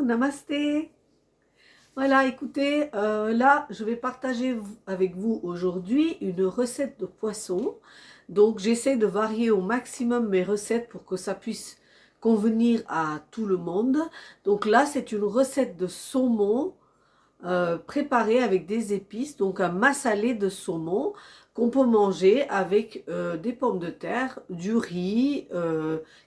namasté. Voilà, écoutez, là, je vais partager avec vous aujourd'hui une recette de poisson. Donc, j'essaie de varier au maximum mes recettes pour que ça puisse convenir à tout le monde. Donc là, c'est une recette de saumon préparée avec des épices, donc un massalé de saumon qu'on peut manger avec des pommes de terre, du riz,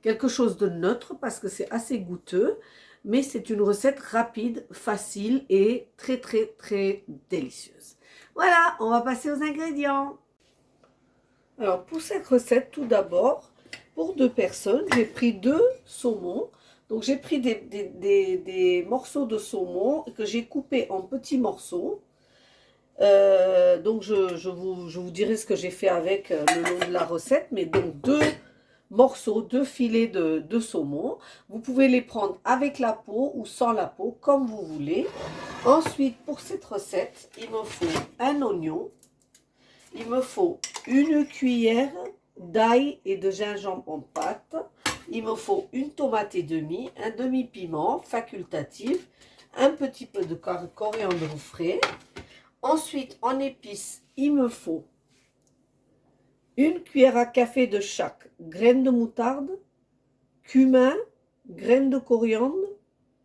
quelque chose de neutre parce que c'est assez goûteux. Mais c'est une recette rapide, facile et très très très délicieuse. Voilà, on va passer aux ingrédients. Alors pour cette recette, tout d'abord, pour 2 personnes, j'ai pris 2 saumons. Donc j'ai pris des morceaux de saumon que j'ai coupés en petits morceaux. Donc je vous dirai ce que j'ai fait avec le long de la recette. Mais donc 2 morceaux, 2 filets de saumon. Vous pouvez les prendre avec la peau ou sans la peau, comme vous voulez. Ensuite, pour cette recette, il me faut un oignon. Il me faut une cuillère d'ail et de gingembre en pâte. Il me faut une tomate et demie, un demi-piment facultatif, un petit peu de coriandre frais. Ensuite, en épices, il me faut une cuillère à café de chaque graines de moutarde, cumin, graines de coriandre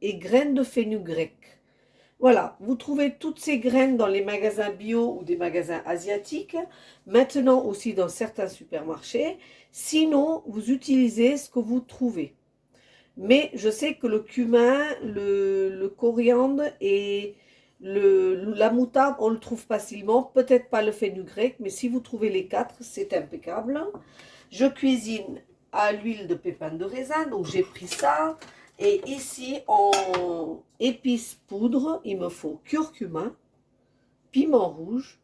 et graines de fenugrec. Voilà, vous trouvez toutes ces graines dans les magasins bio ou des magasins asiatiques, maintenant aussi dans certains supermarchés. Sinon, vous utilisez ce que vous trouvez. Mais je sais que le cumin, le coriandre et la moutarde, on le trouve facilement. Peut-être pas le fenugrec, mais si vous trouvez les 4, c'est impeccable. Je cuisine à l'huile de pépins de raisin, donc j'ai pris ça. Et ici, en épices poudre, il me faut curcuma, piment rouge,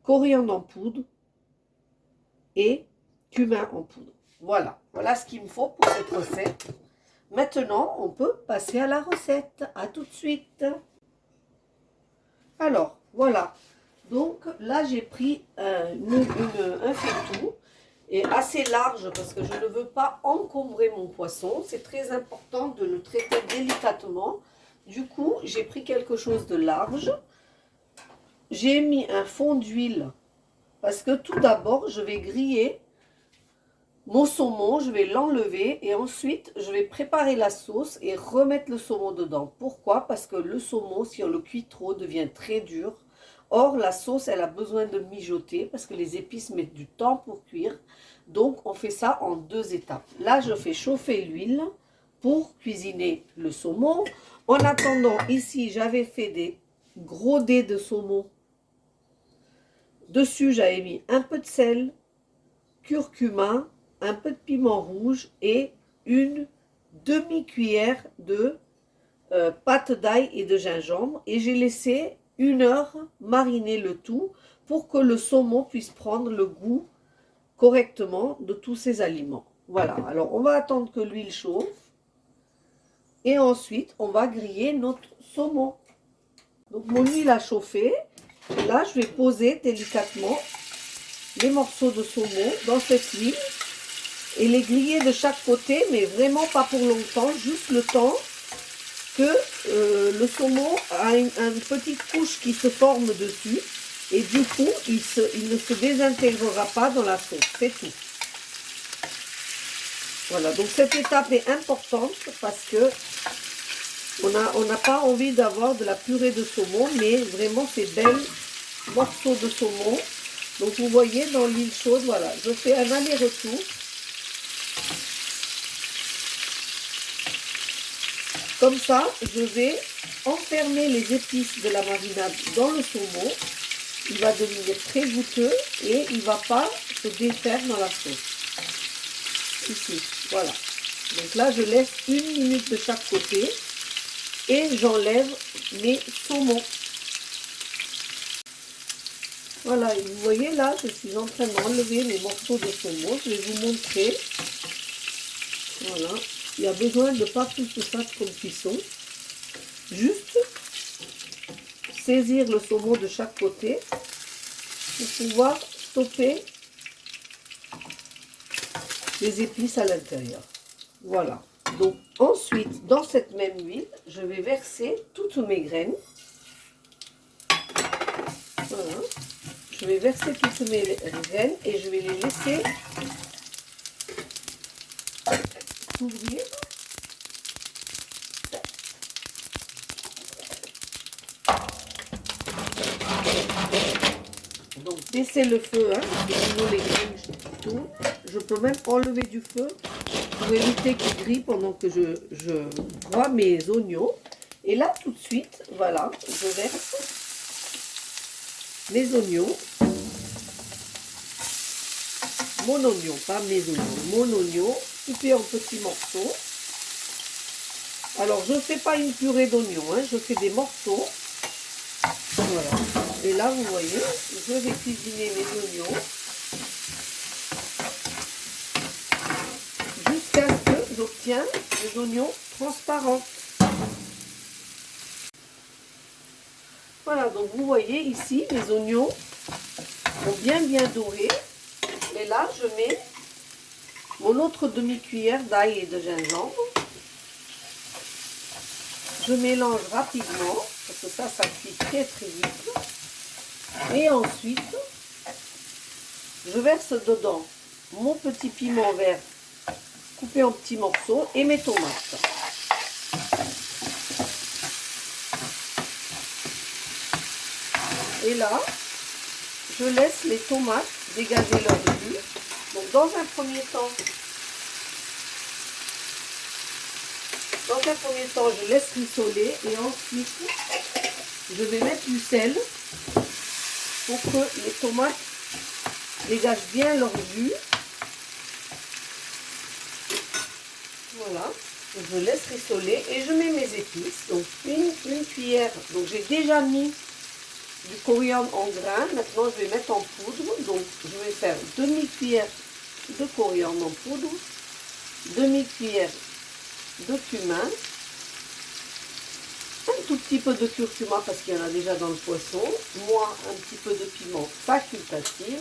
coriandre en poudre et cumin en poudre. Voilà, voilà ce qu'il me faut pour cette recette. Maintenant, on peut passer à la recette. À tout de suite. Alors, voilà. Donc là, j'ai pris un faitout et assez large parce que je ne veux pas encombrer mon poisson. C'est très important de le traiter délicatement. Du coup, j'ai pris quelque chose de large. J'ai mis un fond d'huile parce que tout d'abord, je vais griller mon saumon, je vais l'enlever et ensuite je vais préparer la sauce et remettre le saumon dedans. Pourquoi? Parce que le saumon, si on le cuit trop, devient très dur. Or, la sauce, elle a besoin de mijoter parce que les épices mettent du temps pour cuire. Donc, on fait ça en 2 étapes. Là, je fais chauffer l'huile pour cuisiner le saumon. En attendant, ici, j'avais fait des gros dés de saumon. Dessus, j'avais mis un peu de sel, curcuma, un peu de piment rouge et une demi-cuillère de pâte d'ail et de gingembre. Et j'ai laissé 1 heure mariner le tout pour que le saumon puisse prendre le goût correctement de tous ces aliments. Voilà, alors on va attendre que l'huile chauffe et ensuite on va griller notre saumon. Donc mon huile a chauffé et là je vais poser délicatement les morceaux de saumon dans cette huile et les griller de chaque côté, mais vraiment pas pour longtemps, juste le temps que le saumon a une petite couche qui se forme dessus et du coup il ne se désintégrera pas dans la sauce, c'est tout. Voilà, donc cette étape est importante parce que on n'a pas envie d'avoir de la purée de saumon, mais vraiment ces belles morceaux de saumon. Donc vous voyez dans l'huile chaude, voilà, je fais un aller-retour. Comme ça, je vais enfermer les épices de la marinade dans le saumon. Il va devenir très goûteux et il ne va pas se défaire dans la sauce. Ici, voilà. Donc là, je laisse 1 minute de chaque côté et j'enlève mes saumons. Voilà, et vous voyez là, je suis en train d'enlever mes morceaux de saumon. Je vais vous montrer. Voilà. Il y a besoin de pas plus de ça comme cuisson. Juste saisir le saumon de chaque côté pour pouvoir stopper les épices à l'intérieur. Voilà. Donc ensuite, dans cette même huile, je vais verser toutes mes graines. Voilà. Je vais verser toutes mes graines et je vais les laisser s'ouvrir. Donc baissez le feu, hein, parce que sinon les graines tournent. Je peux même enlever du feu pour éviter qu'ils grillent pendant que je broie mes oignons. Et là tout de suite, voilà, je verse mes oignons. Mon oignon, pas mes oignons, mon oignon, coupé en petits morceaux. Alors je ne fais pas une purée d'oignons, hein, je fais des morceaux. Voilà. Et là vous voyez, je vais cuisiner mes oignons jusqu'à ce que j'obtienne des oignons transparents. Voilà, donc vous voyez ici, les oignons sont bien dorés. Et là, je mets mon autre demi-cuillère d'ail et de gingembre. Je mélange rapidement, parce que ça cuit très vite. Et ensuite, je verse dedans mon petit piment vert coupé en petits morceaux et mes tomates. Et là, je laisse les tomates dégager leur jus. Donc dans un premier temps, je laisse rissoler et ensuite je vais mettre du sel pour que les tomates dégagent bien leur jus. Voilà, je laisse rissoler et je mets mes épices. Donc une cuillère, donc j'ai déjà mis du coriandre en grains. Maintenant je vais mettre en poudre. Donc je vais faire demi-cuillère de coriandre en poudre, demi-cuillère de cumin, un tout petit peu de curcuma parce qu'il y en a déjà dans le poisson, moi un petit peu de piment facultatif.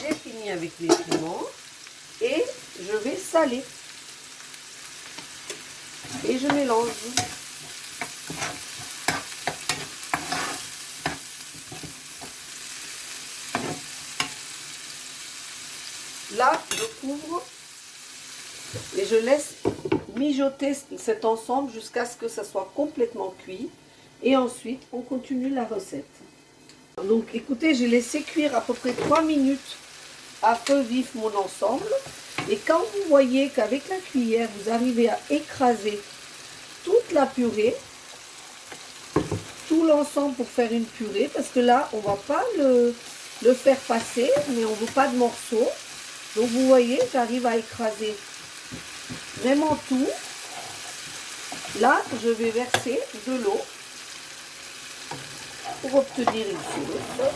J'ai fini avec les piments et je vais saler et je mélange. Là, je couvre et je laisse mijoter cet ensemble jusqu'à ce que ça soit complètement cuit. Et ensuite, on continue la recette. Donc, écoutez, j'ai laissé cuire à peu près 3 minutes à feu vif mon ensemble. Et quand vous voyez qu'avec la cuillère, vous arrivez à écraser toute la purée, tout l'ensemble pour faire une purée, parce que là, on ne va pas le faire passer, mais on ne veut pas de morceaux. Donc vous voyez, j'arrive à écraser vraiment tout. Là, je vais verser de l'eau pour obtenir une sauce.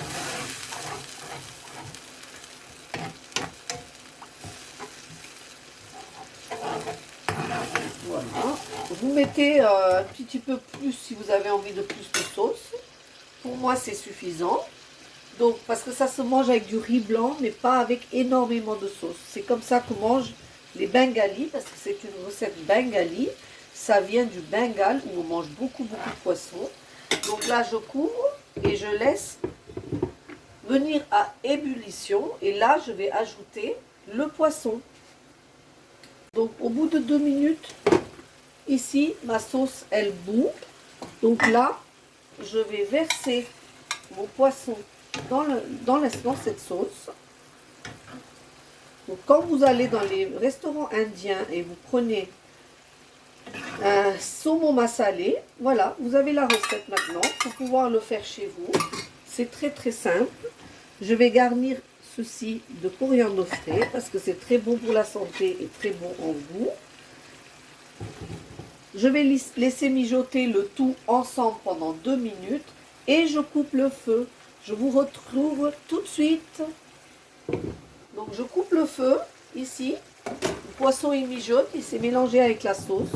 Voilà. Vous mettez un petit peu plus si vous avez envie de plus de sauce. Pour moi, c'est suffisant. Donc, parce que ça se mange avec du riz blanc, mais pas avec énormément de sauce. C'est comme ça que mangent les Bengalis, parce que c'est une recette bengali. Ça vient du Bengale, où on mange beaucoup de poissons. Donc là, je couvre et je laisse venir à ébullition. Et là, je vais ajouter le poisson. Donc, au bout de 2 minutes, ici, ma sauce, elle bout. Donc là, je vais verser mon poisson dans cette sauce. Donc, quand vous allez dans les restaurants indiens et vous prenez un saumon massalé, voilà, vous avez la recette maintenant pour pouvoir le faire chez vous. C'est très simple. Je vais garnir ceci de coriandre frais parce que c'est très bon pour la santé et très bon en goût. Je vais laisser mijoter le tout ensemble pendant 2 minutes et je coupe le feu. Je vous retrouve tout de suite. Donc je coupe le feu ici. Le poisson il mijote, il s'est mélangé avec la sauce.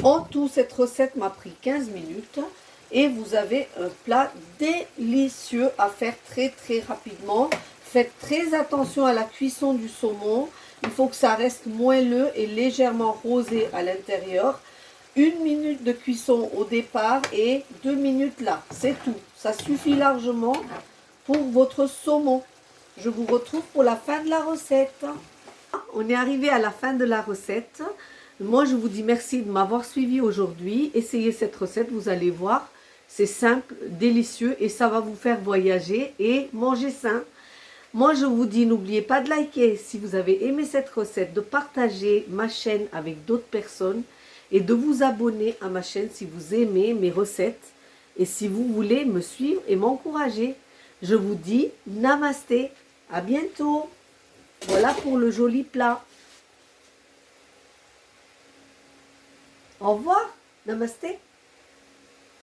En tout, cette recette m'a pris 15 minutes et vous avez un plat délicieux à faire très rapidement. Faites très attention à la cuisson du saumon Il faut que ça reste moelleux et légèrement rosé à l'intérieur. 1 minute de cuisson au départ et 2 minutes là, c'est tout. Ça suffit largement pour votre saumon. Je vous retrouve pour la fin de la recette. On est arrivé à la fin de la recette. Moi, je vous dis merci de m'avoir suivi aujourd'hui. Essayez cette recette, vous allez voir. C'est simple, délicieux et ça va vous faire voyager et manger sain. Moi, je vous dis, n'oubliez pas de liker si vous avez aimé cette recette, de partager ma chaîne avec d'autres personnes et de vous abonner à ma chaîne si vous aimez mes recettes et si vous voulez me suivre et m'encourager. Je vous dis namasté, à bientôt. Voilà pour le joli plat. Au revoir, namasté.